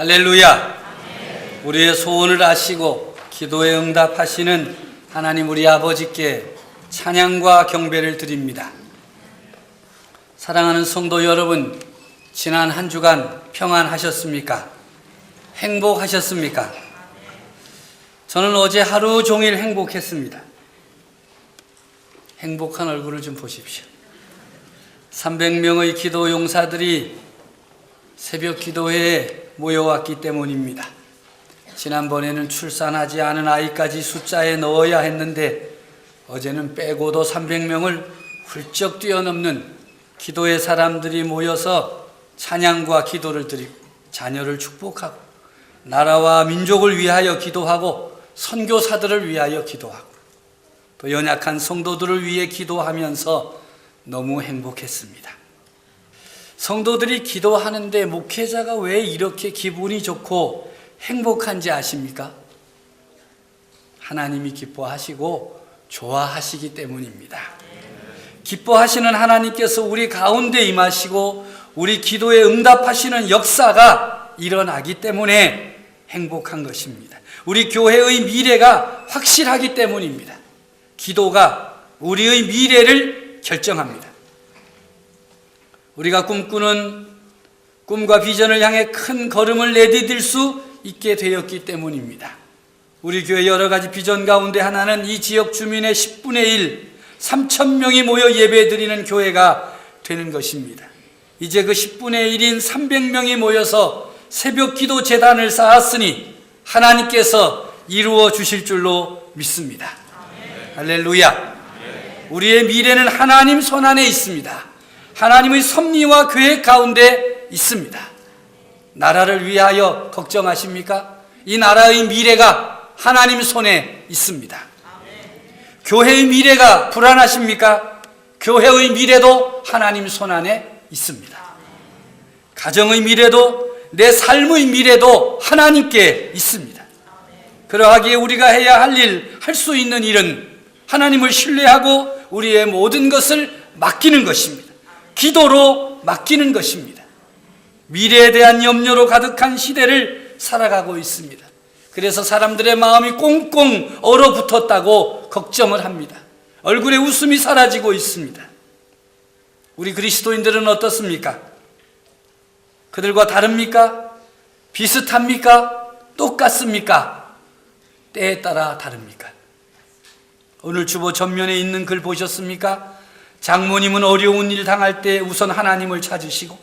할렐루야. 우리의 소원을 아시고 기도에 응답하시는 하나님 우리 아버지께 찬양과 경배를 드립니다. 사랑하는 성도 여러분, 지난 한 주간 평안하셨습니까? 행복하셨습니까? 저는 어제 하루 종일 행복했습니다. 행복한 얼굴을 좀 보십시오. 300명의 기도 용사들이 새벽 기도회에 모여왔기 때문입니다. 지난번에는 출산하지 않은 아이까지 숫자에 넣어야 했는데 어제는 빼고도 300명을 훌쩍 뛰어넘는 기도의 사람들이 모여서 찬양과 기도를 드리고 자녀를 축복하고 나라와 민족을 위하여 기도하고 선교사들을 위하여 기도하고 또 연약한 성도들을 위해 기도하면서 너무 행복했습니다. 성도들이 기도하는데 목회자가 왜 이렇게 기분이 좋고 행복한지 아십니까? 하나님이 기뻐하시고 좋아하시기 때문입니다. 기뻐하시는 하나님께서 우리 가운데 임하시고 우리 기도에 응답하시는 역사가 일어나기 때문에 행복한 것입니다. 우리 교회의 미래가 확실하기 때문입니다. 기도가 우리의 미래를 결정합니다. 우리가 꿈꾸는 꿈과 비전을 향해 큰 걸음을 내디딜 수 있게 되었기 때문입니다. 우리 교회 여러 가지 비전 가운데 하나는 이 지역 주민의 10분의 1, 3,000명이 모여 예배드리는 교회가 되는 것입니다. 이제 그 10분의 1인 300명이 모여서 새벽 기도 재단을 쌓았으니 하나님께서 이루어 주실 줄로 믿습니다. 할렐루야. 우리의 미래는 하나님 손안에 있습니다. 하나님의 섭리와 계획 가운데 있습니다. 나라를 위하여 걱정하십니까? 이 나라의 미래가 하나님 손에 있습니다. 교회의 미래가 불안하십니까? 교회의 미래도 하나님 손안에 있습니다. 가정의 미래도 내 삶의 미래도 하나님께 있습니다. 그러하기에 우리가 해야 할 일, 할 수 있는 일은 하나님을 신뢰하고 우리의 모든 것을 맡기는 것입니다. 기도로 맡기는 것입니다. 미래에 대한 염려로 가득한 시대를 살아가고 있습니다. 그래서 사람들의 마음이 꽁꽁 얼어붙었다고 걱정을 합니다. 얼굴에 웃음이 사라지고 있습니다. 우리 그리스도인들은 어떻습니까? 그들과 다릅니까? 비슷합니까? 똑같습니까? 때에 따라 다릅니까? 오늘 주보 전면에 있는 글 보셨습니까? 장모님은 어려운 일 당할 때 우선 하나님을 찾으시고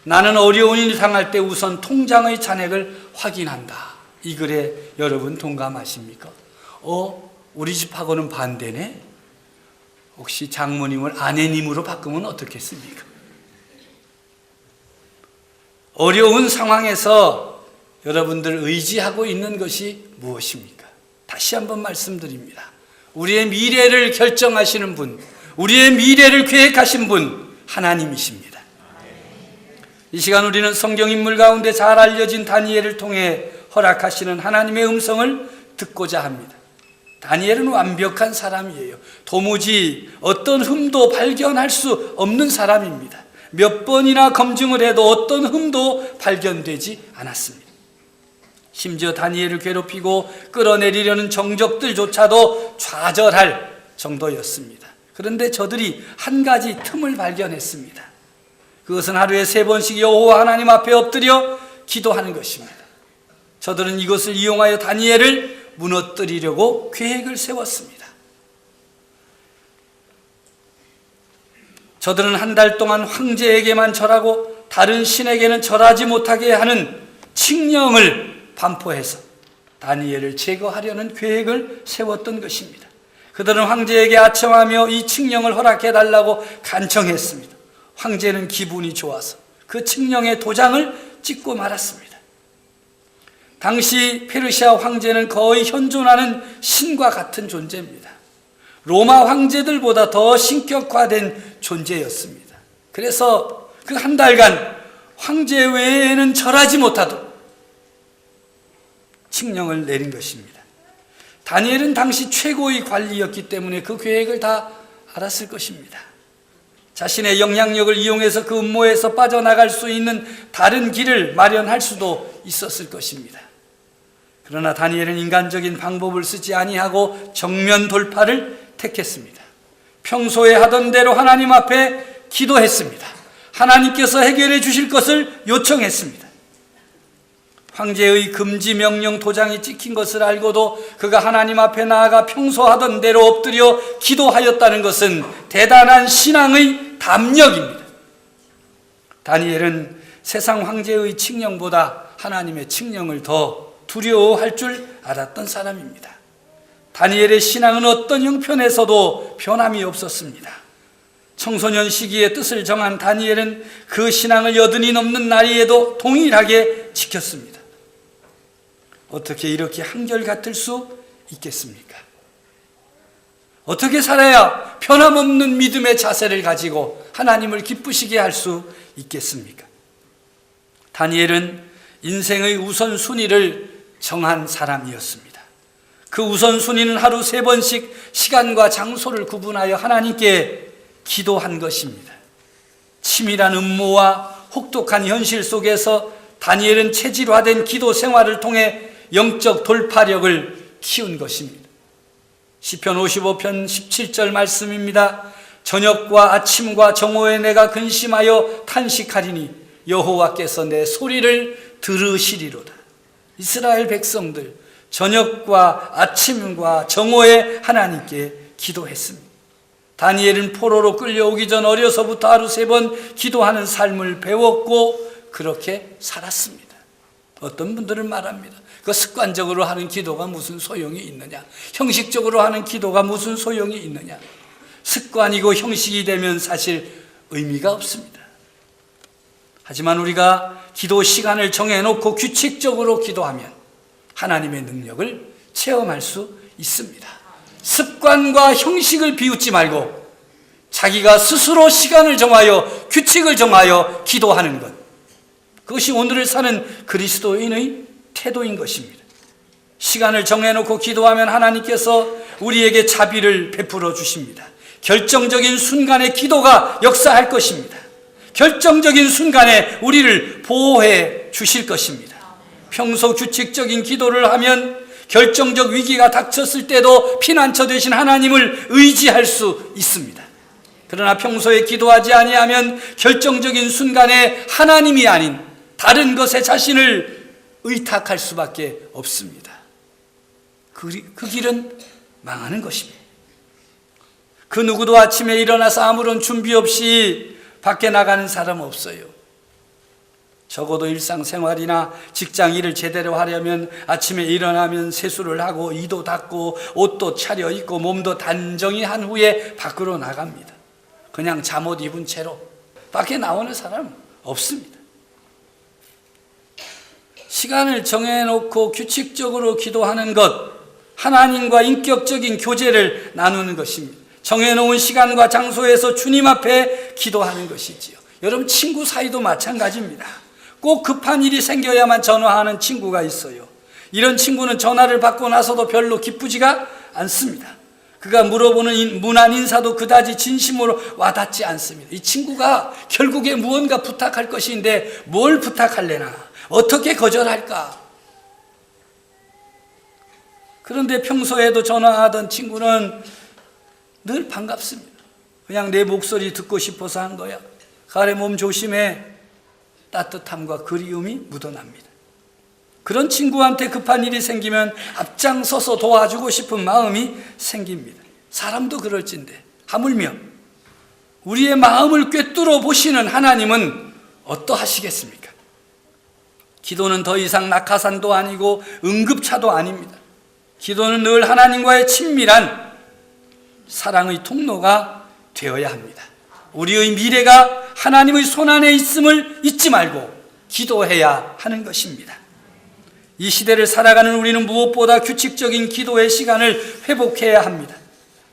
나는 어려운 일 당할 때 우선 통장의 잔액을 확인한다. 이 글에 여러분 동감하십니까? 우리 집하고는 반대네? 혹시 장모님을 아내님으로 바꾸면 어떻겠습니까? 어려운 상황에서 여러분들 의지하고 있는 것이 무엇입니까? 다시 한번 말씀드립니다. 우리의 미래를 결정하시는 분, 우리의 미래를 계획하신 분 하나님이십니다. 이 시간 우리는 성경 인물 가운데 잘 알려진 다니엘을 통해 허락하시는 하나님의 음성을 듣고자 합니다. 다니엘은 완벽한 사람이에요. 도무지 어떤 흠도 발견할 수 없는 사람입니다. 몇 번이나 검증을 해도 어떤 흠도 발견되지 않았습니다. 심지어 다니엘을 괴롭히고 끌어내리려는 정적들조차도 좌절할 정도였습니다. 그런데 저들이 한 가지 틈을 발견했습니다. 그것은 하루에 3번씩 여호와 하나님 앞에 엎드려 기도하는 것입니다. 저들은 이것을 이용하여 다니엘을 무너뜨리려고 계획을 세웠습니다. 저들은 한 달 동안 황제에게만 절하고 다른 신에게는 절하지 못하게 하는 칙령을 반포해서 다니엘을 제거하려는 계획을 세웠던 것입니다. 그들은 황제에게 아첨하며 이 칙령을 허락해달라고 간청했습니다. 황제는 기분이 좋아서 그 칙령의 도장을 찍고 말았습니다. 당시 페르시아 황제는 거의 현존하는 신과 같은 존재입니다. 로마 황제들보다 더 신격화된 존재였습니다. 그래서 그 한 달간 황제 외에는 절하지 못하도록 칙령을 내린 것입니다. 다니엘은 당시 최고의 관리였기 때문에 그 계획을 다 알았을 것입니다. 자신의 영향력을 이용해서 그 음모에서 빠져나갈 수 있는 다른 길을 마련할 수도 있었을 것입니다. 그러나 다니엘은 인간적인 방법을 쓰지 아니하고 정면 돌파를 택했습니다. 평소에 하던 대로 하나님 앞에 기도했습니다. 하나님께서 해결해 주실 것을 요청했습니다. 황제의 금지 명령 도장이 찍힌 것을 알고도 그가 하나님 앞에 나아가 평소 하던 대로 엎드려 기도하였다는 것은 대단한 신앙의 담력입니다. 다니엘은 세상 황제의 칙령보다 하나님의 칙령을 더 두려워할 줄 알았던 사람입니다. 다니엘의 신앙은 어떤 형편에서도 변함이 없었습니다. 청소년 시기에 뜻을 정한 다니엘은 그 신앙을 여든이 넘는 나이에도 동일하게 지켰습니다. 어떻게 이렇게 한결같을 수 있겠습니까? 어떻게 살아야 변함없는 믿음의 자세를 가지고 하나님을 기쁘시게 할 수 있겠습니까? 다니엘은 인생의 우선순위를 정한 사람이었습니다. 그 우선순위는 하루 3번씩 시간과 장소를 구분하여 하나님께 기도한 것입니다. 치밀한 음모와 혹독한 현실 속에서 다니엘은 체질화된 기도 생활을 통해 영적 돌파력을 키운 것입니다. 시편 55편 17절 말씀입니다. 저녁과 아침과 정오에 내가 근심하여 탄식하리니 여호와께서 내 소리를 들으시리로다. 이스라엘 백성들 저녁과 아침과 정오에 하나님께 기도했습니다. 다니엘은 포로로 끌려오기 전 어려서부터 하루 3번 기도하는 삶을 배웠고 그렇게 살았습니다. 어떤 분들은 말합니다. 그 습관적으로 하는 기도가 무슨 소용이 있느냐? 형식적으로 하는 기도가 무슨 소용이 있느냐? 습관이고 형식이 되면 사실 의미가 없습니다. 하지만 우리가 기도 시간을 정해놓고 규칙적으로 기도하면 하나님의 능력을 체험할 수 있습니다. 습관과 형식을 비웃지 말고 자기가 스스로 시간을 정하여 규칙을 정하여 기도하는 것, 그것이 오늘을 사는 그리스도인의 태도인 것입니다. 시간을 정해놓고 기도하면 하나님께서 우리에게 자비를 베풀어 주십니다. 결정적인 순간에 기도가 역사할 것입니다. 결정적인 순간에 우리를 보호해 주실 것입니다. 평소 규칙적인 기도를 하면 결정적 위기가 닥쳤을 때도 피난처 되신 하나님을 의지할 수 있습니다. 그러나 평소에 기도하지 아니하면 결정적인 순간에 하나님이 아닌 다른 것에 자신을 의탁할 수밖에 없습니다. 그 길은 망하는 것입니다. 그 누구도 아침에 일어나서 아무런 준비 없이 밖에 나가는 사람 없어요. 적어도 일상생활이나 직장 일을 제대로 하려면 아침에 일어나면 세수를 하고 이도 닦고 옷도 차려입고 몸도 단정히 한 후에 밖으로 나갑니다. 그냥 잠옷 입은 채로 밖에 나오는 사람 없습니다. 시간을 정해놓고 규칙적으로 기도하는 것, 하나님과 인격적인 교제를 나누는 것입니다. 정해놓은 시간과 장소에서 주님 앞에 기도하는 것이지요. 여러분, 친구 사이도 마찬가지입니다. 꼭 급한 일이 생겨야만 전화하는 친구가 있어요. 이런 친구는 전화를 받고 나서도 별로 기쁘지가 않습니다. 그가 물어보는 무난 인사도 그다지 진심으로 와닿지 않습니다. 이 친구가 결국에 무언가 부탁할 것인데 뭘 부탁할래나? 어떻게 거절할까? 그런데 평소에도 전화하던 친구는 늘 반갑습니다. 그냥 내 목소리 듣고 싶어서 한 거야. 가래 몸 조심해. 따뜻함과 그리움이 묻어납니다. 그런 친구한테 급한 일이 생기면 앞장서서 도와주고 싶은 마음이 생깁니다. 사람도 그럴진데 하물며 우리의 마음을 꿰뚫어 보시는 하나님은 어떠하시겠습니까? 기도는 더 이상 낙하산도 아니고 응급차도 아닙니다. 기도는 늘 하나님과의 친밀한 사랑의 통로가 되어야 합니다. 우리의 미래가 하나님의 손안에 있음을 잊지 말고 기도해야 하는 것입니다. 이 시대를 살아가는 우리는 무엇보다 규칙적인 기도의 시간을 회복해야 합니다.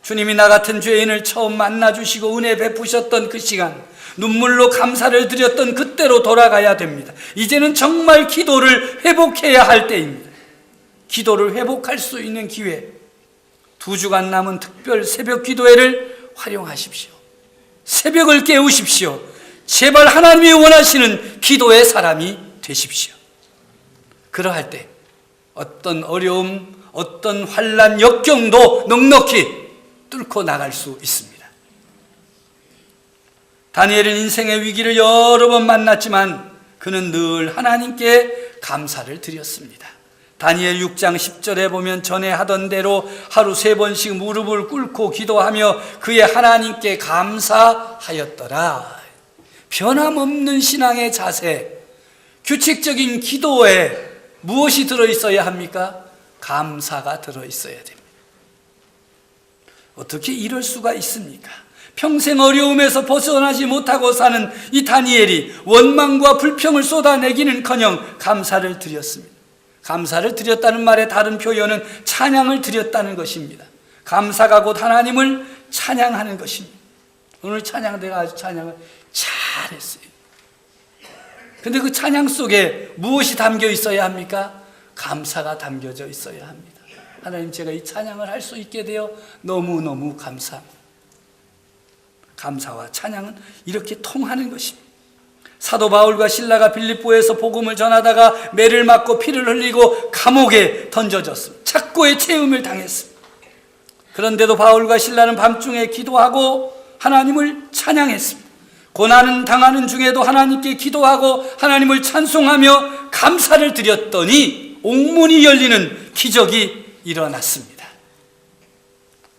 주님이 나 같은 죄인을 처음 만나주시고 은혜 베푸셨던 그 시간, 눈물로 감사를 드렸던 그때로 돌아가야 됩니다. 이제는 정말 기도를 회복해야 할 때입니다. 기도를 회복할 수 있는 기회, 2주간 남은 특별 새벽 기도회를 활용하십시오. 새벽을 깨우십시오. 제발 하나님이 원하시는 기도의 사람이 되십시오. 그러할 때 어떤 어려움, 어떤 환난, 역경도 넉넉히 뚫고 나갈 수 있습니다. 다니엘은 인생의 위기를 여러 번 만났지만 그는 늘 하나님께 감사를 드렸습니다. 다니엘 6장 10절에 보면 전에 하던 대로 하루 3번씩 무릎을 꿇고 기도하며 그의 하나님께 감사하였더라. 변함없는 신앙의 자세, 규칙적인 기도에 무엇이 들어있어야 합니까? 감사가 들어있어야 됩니다. 어떻게 이럴 수가 있습니까? 평생 어려움에서 벗어나지 못하고 사는 이 다니엘이 원망과 불평을 쏟아내기는커녕 감사를 드렸습니다. 감사를 드렸다는 말의 다른 표현은 찬양을 드렸다는 것입니다. 감사가 곧 하나님을 찬양하는 것입니다. 오늘 찬양대가 아주 찬양을 잘했어요. 근데 그 찬양 속에 무엇이 담겨 있어야 합니까? 감사가 담겨져 있어야 합니다. 하나님, 제가 이 찬양을 할 수 있게 되어 너무너무 감사합니다. 감사와 찬양은 이렇게 통하는 것입니다. 사도 바울과 실라가 빌립보에서 복음을 전하다가 매를 맞고 피를 흘리고 감옥에 던져졌습니다. 착고의 체험을 당했습니다. 그런데도 바울과 실라는 밤중에 기도하고 하나님을 찬양했습니다. 고난을 당하는 중에도 하나님께 기도하고 하나님을 찬송하며 감사를 드렸더니 옥문이 열리는 기적이 일어났습니다.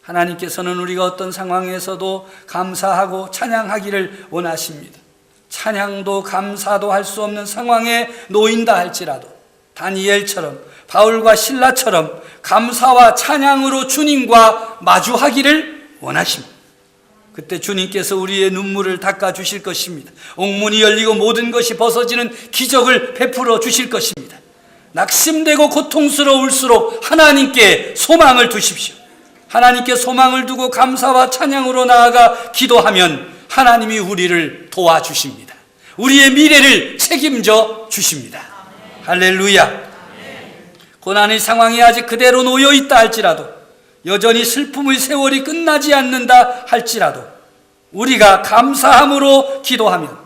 하나님께서는 우리가 어떤 상황에서도 감사하고 찬양하기를 원하십니다. 찬양도 감사도 할 수 없는 상황에 놓인다 할지라도 다니엘처럼 바울과 실라처럼 감사와 찬양으로 주님과 마주하기를 원하십니다. 그때 주님께서 우리의 눈물을 닦아주실 것입니다. 옥문이 열리고 모든 것이 벗어지는 기적을 베풀어 주실 것입니다. 낙심되고 고통스러울수록 하나님께 소망을 두십시오. 하나님께 소망을 두고 감사와 찬양으로 나아가 기도하면 하나님이 우리를 도와주십니다. 우리의 미래를 책임져 주십니다. 할렐루야. 고난의 상황이 아직 그대로 놓여있다 할지라도, 여전히 슬픔의 세월이 끝나지 않는다 할지라도 우리가 감사함으로 기도하면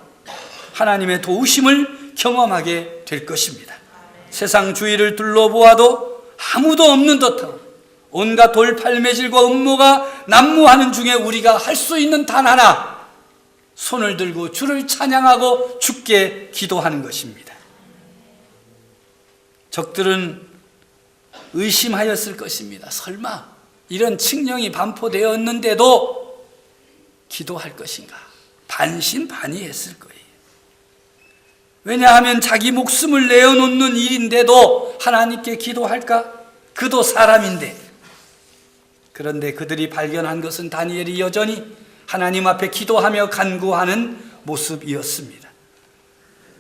하나님의 도우심을 경험하게 될 것입니다. 세상 주위를 둘러보아도 아무도 없는 듯하고 온갖 돌팔매질과 음모가 난무하는 중에 우리가 할 수 있는 단 하나, 손을 들고 주를 찬양하고 주께 기도하는 것입니다. 적들은 의심하였을 것입니다. 설마 이런 칙령이 반포되었는데도 기도할 것인가? 반신반의했을 거예요. 왜냐하면 자기 목숨을 내어놓는 일인데도 하나님께 기도할까? 그도 사람인데. 그런데 그들이 발견한 것은 다니엘이 여전히 하나님 앞에 기도하며 간구하는 모습이었습니다.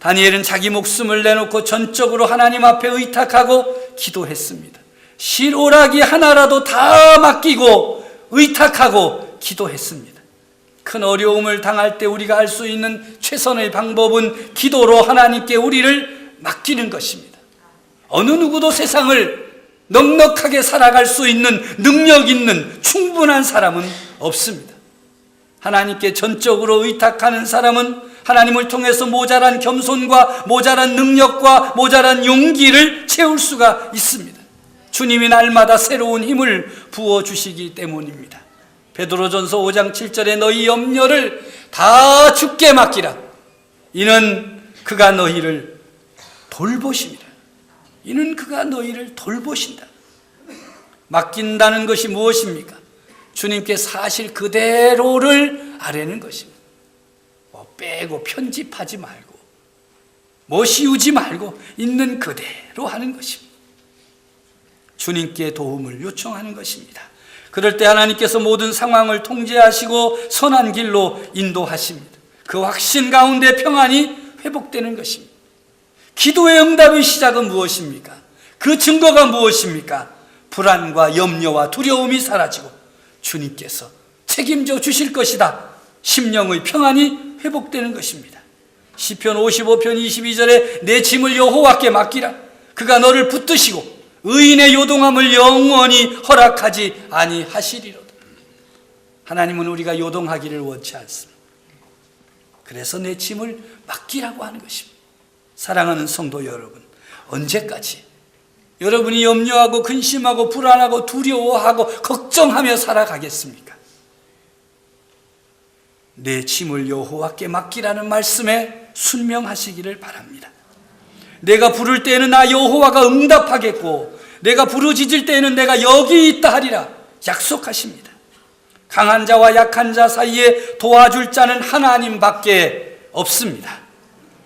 다니엘은 자기 목숨을 내놓고 전적으로 하나님 앞에 의탁하고 기도했습니다. 실오라기 하나라도 다 맡기고 의탁하고 기도했습니다. 큰 어려움을 당할 때 우리가 할 수 있는 최선의 방법은 기도로 하나님께 우리를 맡기는 것입니다. 어느 누구도 세상을 넉넉하게 살아갈 수 있는 능력 있는 충분한 사람은 없습니다. 하나님께 전적으로 의탁하는 사람은 하나님을 통해서 모자란 겸손과 모자란 능력과 모자란 용기를 채울 수가 있습니다. 주님이 날마다 새로운 힘을 부어주시기 때문입니다. 베드로전서 5장 7절에 너희 염려를 다 주께 맡기라. 이는 그가 너희를 돌보십니다. 이는 그가 너희를 돌보신다. 맡긴다는 것이 무엇입니까? 주님께 사실 그대로를 아뢰는 것입니다. 뭐 빼고 편집하지 말고 뭐 씌우지 말고 있는 그대로 하는 것입니다. 주님께 도움을 요청하는 것입니다. 그럴 때 하나님께서 모든 상황을 통제하시고 선한 길로 인도하십니다. 그 확신 가운데 평안이 회복되는 것입니다. 기도의 응답의 시작은 무엇입니까? 그 증거가 무엇입니까? 불안과 염려와 두려움이 사라지고 주님께서 책임져 주실 것이다. 심령의 평안이 회복되는 것입니다. 시편 55편 22절에 내 짐을 여호와께 맡기라. 그가 너를 붙드시고 의인의 요동함을 영원히 허락하지 아니하시리로다. 하나님은 우리가 요동하기를 원치 않습니다. 그래서 내 짐을 맡기라고 하는 것입니다. 사랑하는 성도 여러분, 언제까지 여러분이 염려하고 근심하고 불안하고 두려워하고 걱정하며 살아가겠습니까? 내 짐을 여호와께 맡기라는 말씀에 순명하시기를 바랍니다. 내가 부를 때에는 나 여호와가 응답하겠고 내가 부르짖을 때에는 내가 여기 있다 하리라 약속하십니다. 강한 자와 약한 자 사이에 도와줄 자는 하나님밖에 없습니다.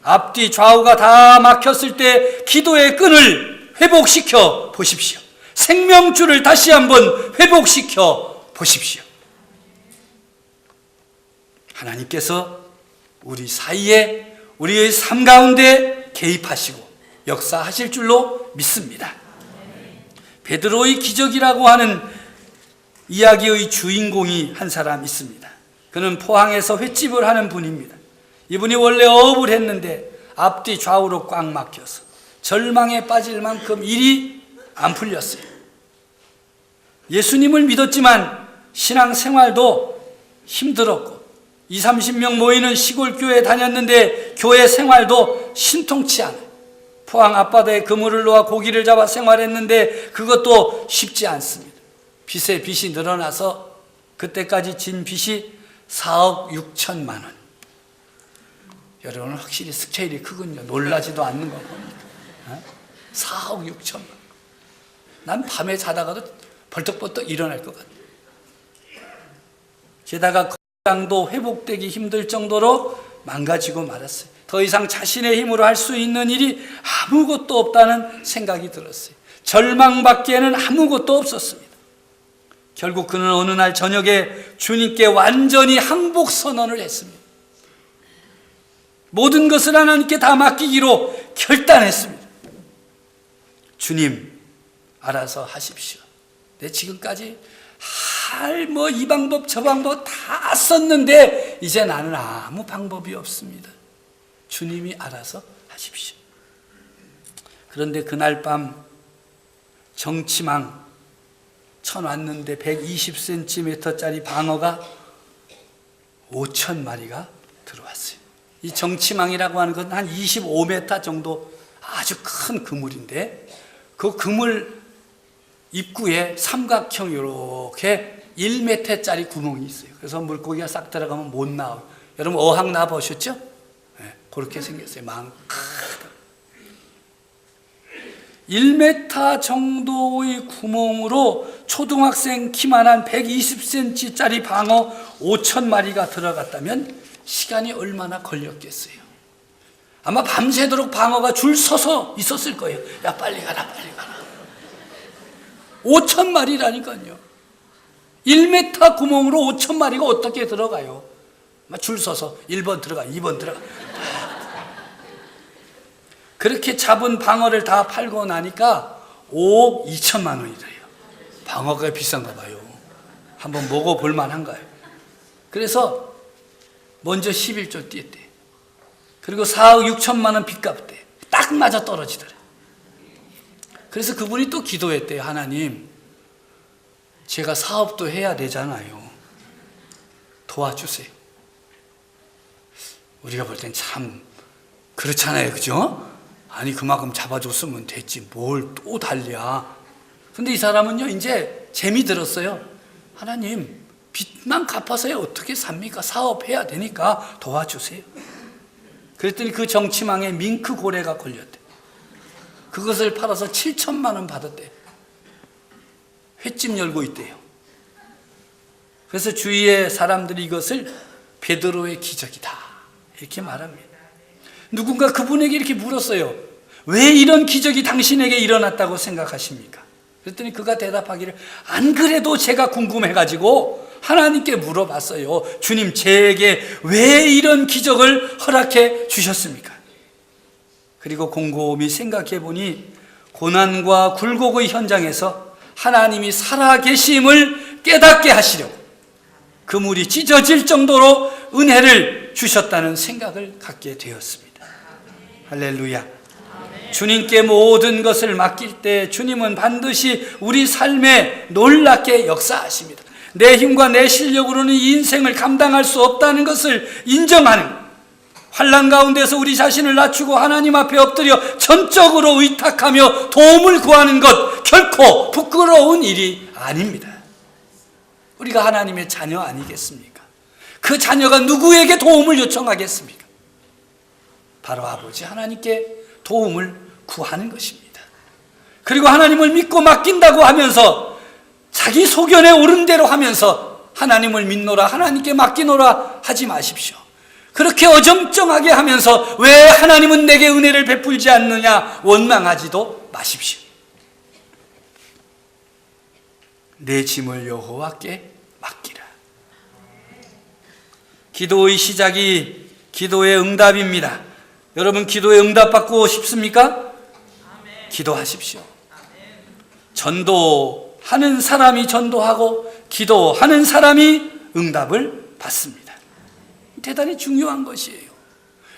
앞뒤 좌우가 다 막혔을 때 기도의 끈을 회복시켜 보십시오. 생명줄을 다시 한번 회복시켜 보십시오. 하나님께서 우리 사이에 우리의 삶 가운데 개입하시고 역사하실 줄로 믿습니다. 베드로의 기적이라고 하는 이야기의 주인공이 한 사람 있습니다. 그는 포항에서 횟집을 하는 분입니다. 이분이 원래 어업을 했는데 앞뒤 좌우로 꽉 막혀서 절망에 빠질 만큼 일이 안 풀렸어요. 예수님을 믿었지만 신앙생활도 힘들었고 20, 30명 모이는 시골 교회에 다녔는데 교회 생활도 신통치 않아요. 포항 앞바다에 그물을 놓아 고기를 잡아 생활했는데 그것도 쉽지 않습니다. 빚에 빚이 늘어나서 그때까지 진 빚이 4억 6천만 원. 여러분은 확실히 스케일이 크군요. 놀라지도 않는 거 보니까. 4억 6천만 원. 난 밤에 자다가도 벌떡벌떡 일어날 것 같아요. 게다가 건강도 회복되기 힘들 정도로 망가지고 말았어요. 더 이상 자신의 힘으로 할 수 있는 일이 아무것도 없다는 생각이 들었어요. 절망밖에는 아무것도 없었습니다. 결국 그는 어느 날 저녁에 주님께 완전히 항복 선언을 했습니다. 모든 것을 하나님께 다 맡기기로 결단했습니다. 주님, 알아서 하십시오. 내 지금까지 이 방법 저 방법 다 썼는데 이제 나는 아무 방법이 없습니다. 주님이 알아서 하십시오. 그런데 그날 밤 정치망 쳐놨는데 120cm짜리 방어가 5,000마리가 들어왔어요. 이 정치망이라고 하는 건 한 25m 정도 아주 큰 그물인데 그 그물 입구에 삼각형 이렇게 1m짜리 구멍이 있어요. 그래서 물고기가 싹 들어가면 못 나와요. 여러분 어항 나 보셨죠? 네, 그렇게 생겼어요. 망 크다. 1m 정도의 구멍으로 초등학생 키만한 120cm짜리 방어 5,000마리가 들어갔다면 시간이 얼마나 걸렸겠어요? 아마 밤새도록 방어가 줄 서서 있었을 거예요. 야 빨리 가라 빨리 가라. 5,000마리라니까요. 1m 구멍으로 5,000마리가 어떻게 들어가요? 줄 서서 1번 들어가 2번 들어가. 그렇게 잡은 방어를 다 팔고 나니까 5억 2천만 원이래요. 방어가 비싼가 봐요. 한번 먹어볼 만한가요? 그래서 먼저 11조 뛰었대. 그리고 4억 6천만 원 빚 갚대. 딱 맞아 떨어지더래. 그래서 그분이 또 기도했대요. 하나님, 제가 사업도 해야 되잖아요. 도와주세요. 우리가 볼 땐 참 그렇잖아요. 그죠? 아니 그만큼 잡아줬으면 됐지 뭘 또 달랴. 근데 이 사람은요 이제 재미 들었어요. 하나님 빚만 갚아서야 어떻게 삽니까? 사업해야 되니까 도와주세요. 그랬더니 그 정치망에 밍크 고래가 걸렸대. 그것을 팔아서 7천만 원 받았대. 횟집 열고 있대요. 그래서 주위의 사람들이 이것을 베드로의 기적이다 이렇게 말합니다. 누군가 그분에게 이렇게 물었어요. 왜 이런 기적이 당신에게 일어났다고 생각하십니까? 그랬더니 그가 대답하기를 안 그래도 제가 궁금해가지고 하나님께 물어봤어요. 주님, 제게 왜 이런 기적을 허락해 주셨습니까? 그리고 곰곰이 생각해 보니 고난과 굴곡의 현장에서 하나님이 살아계심을 깨닫게 하시려고 그물이 찢어질 정도로 은혜를 주셨다는 생각을 갖게 되었습니다. 할렐루야. 주님께 모든 것을 맡길 때 주님은 반드시 우리 삶에 놀랍게 역사하십니다. 내 힘과 내 실력으로는 이 인생을 감당할 수 없다는 것을 인정하는, 환난 가운데서 우리 자신을 낮추고 하나님 앞에 엎드려 전적으로 의탁하며 도움을 구하는 것 결코 부끄러운 일이 아닙니다. 우리가 하나님의 자녀 아니겠습니까? 그 자녀가 누구에게 도움을 요청하겠습니까? 바로 아버지 하나님께 도움을 구하는 것입니다. 그리고 하나님을 믿고 맡긴다고 하면서 자기 소견에 옳은 대로 하면서 하나님을 믿노라, 하나님께 맡기노라 하지 마십시오. 그렇게 어정쩡하게 하면서 왜 하나님은 내게 은혜를 베풀지 않느냐 원망하지도 마십시오. 내 짐을 여호와께 맡기라. 기도의 시작이 기도의 응답입니다. 여러분 기도의 응답 받고 싶습니까? 기도하십시오. 전도하는 사람이 전도하고 기도하는 사람이 응답을 받습니다. 대단히 중요한 것이에요.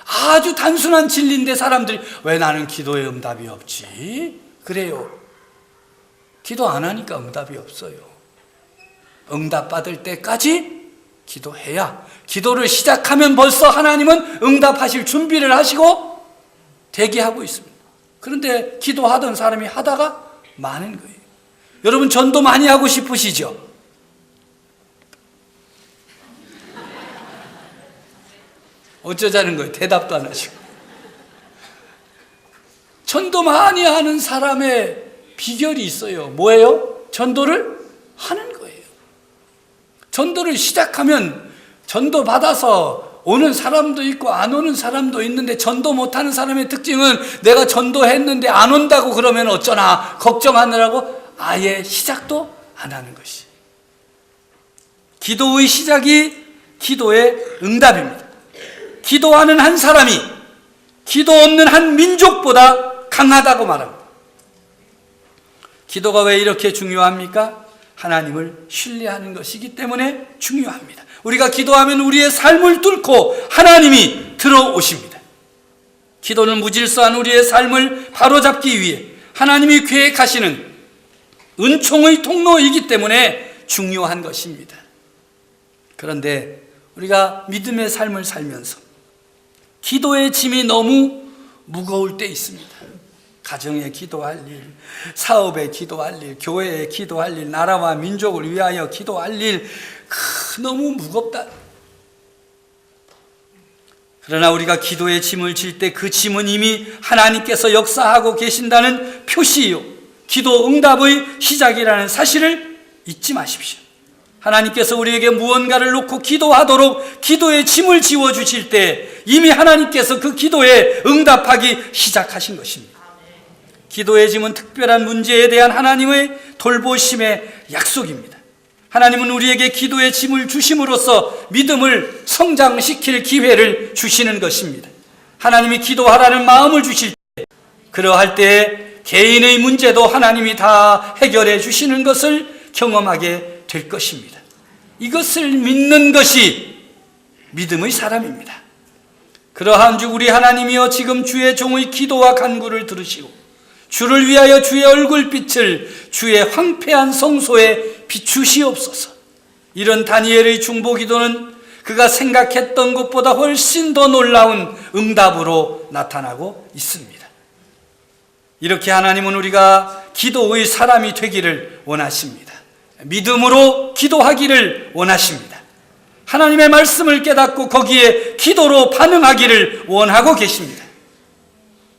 아주 단순한 진리인데 사람들이 왜 나는 기도에 응답이 없지? 그래요. 기도 안 하니까 응답이 없어요. 응답 받을 때까지 기도해야, 기도를 시작하면 벌써 하나님은 응답하실 준비를 하시고 대기하고 있습니다. 그런데 기도하던 사람이 하다가 많은 거예요. 여러분 전도 많이 하고 싶으시죠? 어쩌자는 거예요? 대답도 안 하시고. 전도 많이 하는 사람의 비결이 있어요. 뭐예요? 전도를 하는 거예요. 전도를 시작하면 전도 받아서 오는 사람도 있고 안 오는 사람도 있는데, 전도 못하는 사람의 특징은 내가 전도했는데 안 온다고 그러면 어쩌나 걱정하느라고 아예 시작도 안 하는 것이. 기도의 시작이 기도의 응답입니다. 기도하는 한 사람이 기도 없는 한 민족보다 강하다고 말합니다. 기도가 왜 이렇게 중요합니까? 하나님을 신뢰하는 것이기 때문에 중요합니다. 우리가 기도하면 우리의 삶을 뚫고 하나님이 들어오십니다. 기도는 무질서한 우리의 삶을 바로잡기 위해 하나님이 계획하시는 은총의 통로이기 때문에 중요한 것입니다. 그런데 우리가 믿음의 삶을 살면서 기도의 짐이 너무 무거울 때 있습니다. 가정에 기도할 일, 사업에 기도할 일, 교회에 기도할 일, 나라와 민족을 위하여 기도할 일, 너무 무겁다. 그러나 우리가 기도의 짐을 질 때 그 짐은 이미 하나님께서 역사하고 계신다는 표시요, 기도 응답의 시작이라는 사실을 잊지 마십시오. 하나님께서 우리에게 무언가를 놓고 기도하도록 기도의 짐을 지워주실 때 이미 하나님께서 그 기도에 응답하기 시작하신 것입니다. 기도의 짐은 특별한 문제에 대한 하나님의 돌보심의 약속입니다. 하나님은 우리에게 기도의 짐을 주심으로써 믿음을 성장시킬 기회를 주시는 것입니다. 하나님이 기도하라는 마음을 주실 때, 그러할 때 개인의 문제도 하나님이 다 해결해 주시는 것을 경험하게 될 것입니다. 이것을 믿는 것이 믿음의 사람입니다. 그러한 주 우리 하나님이여, 지금 주의 종의 기도와 간구를 들으시고 주를 위하여 주의 얼굴빛을 주의 황폐한 성소에 비추시옵소서. 이런 다니엘의 중보기도는 그가 생각했던 것보다 훨씬 더 놀라운 응답으로 나타나고 있습니다. 이렇게 하나님은 우리가 기도의 사람이 되기를 원하십니다. 믿음으로 기도하기를 원하십니다. 하나님의 말씀을 깨닫고 거기에 기도로 반응하기를 원하고 계십니다.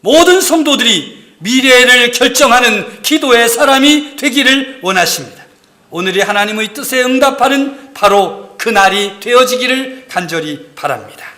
모든 성도들이 미래를 결정하는 기도의 사람이 되기를 원하십니다. 오늘이 하나님의 뜻에 응답하는 바로 그날이 되어지기를 간절히 바랍니다.